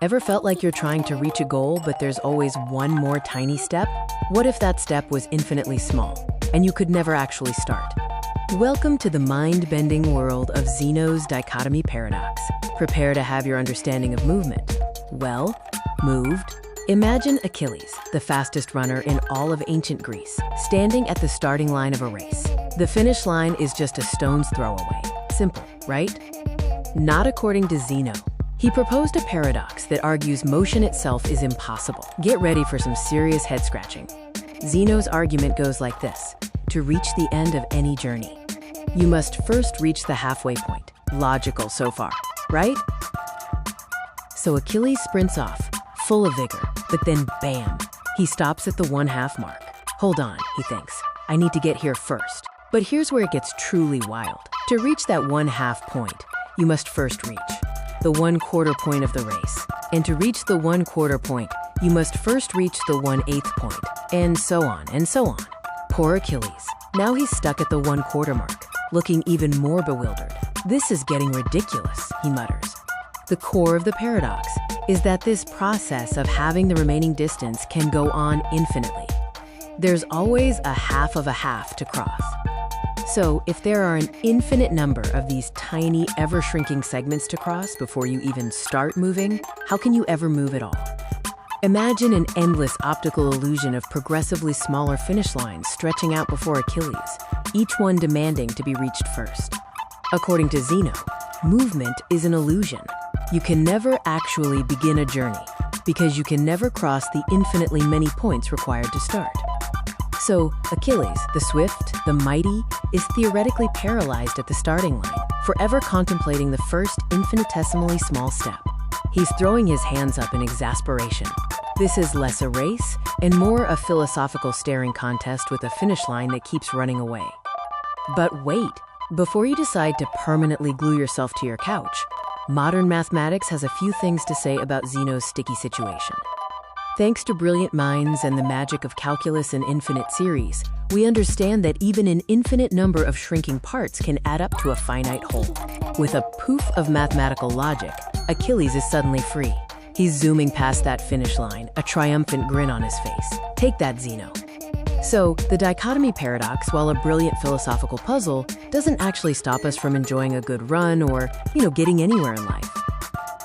Ever felt like you're trying to reach a goal, but there's always one more tiny step? What if that step was infinitely small, and you could never actually start? Welcome to the mind-bending world of Zeno's Dichotomy Paradox. Prepare to have your understanding of movement moved. Imagine Achilles, the fastest runner in all of ancient Greece, standing at the starting line of a race. The finish line is just a stone's throw away. Simple, right? Not according to Zeno. He proposed a paradox that argues motion itself is impossible. Get ready for some serious head-scratching. Zeno's argument goes like this: to reach the end of any journey, you must first reach the halfway point. Logical so far, right? So Achilles sprints off, full of vigor, but then bam, he stops at the 1/2 mark. Hold on, he thinks, I need to get here first. But here's where it gets truly wild. To reach that 1/2 point, you must first reach the 1/4 point of the race. And to reach the 1/4 point, you must first reach the 1/8 point, and so on and so on. Poor Achilles. Now he's stuck at the 1/4 mark, looking even more bewildered. This is getting ridiculous, he mutters. The core of the paradox is that this process of having the remaining distance can go on infinitely. There's always a half of a half to cross. So if there are an infinite number of these tiny, ever-shrinking segments to cross before you even start moving, how can you ever move at all? Imagine an endless optical illusion of progressively smaller finish lines stretching out before Achilles, each one demanding to be reached first. According to Zeno, movement is an illusion. You can never actually begin a journey because you can never cross the infinitely many points required to start. So Achilles, the swift, the mighty, is theoretically paralyzed at the starting line, forever contemplating the first infinitesimally small step. He's throwing his hands up in exasperation. This is less a race and more a philosophical staring contest with a finish line that keeps running away. But wait, before you decide to permanently glue yourself to your couch, modern mathematics has a few things to say about Zeno's sticky situation. Thanks to brilliant minds and the magic of calculus and infinite series, we understand that even an infinite number of shrinking parts can add up to a finite whole. With a poof of mathematical logic, Achilles is suddenly free. He's zooming past that finish line, a triumphant grin on his face. Take that, Zeno. So, the dichotomy paradox, while a brilliant philosophical puzzle, doesn't actually stop us from enjoying a good run or, getting anywhere in life.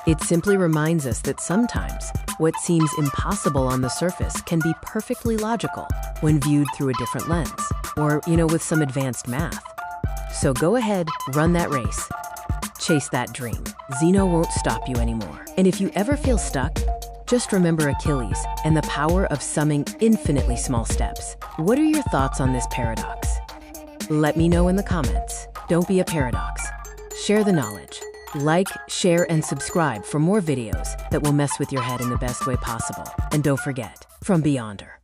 It simply reminds us that sometimes what seems impossible on the surface can be perfectly logical when viewed through a different lens, or, with some advanced math. So go ahead, run that race. Chase that dream. Zeno won't stop you anymore. And if you ever feel stuck, just remember Achilles and the power of summing infinitely small steps. What are your thoughts on this paradox? Let me know in the comments. Don't be a paradox. Share the knowledge. Like, share, and subscribe for more videos that will mess with your head in the best way possible. And don't forget, from Beyonder.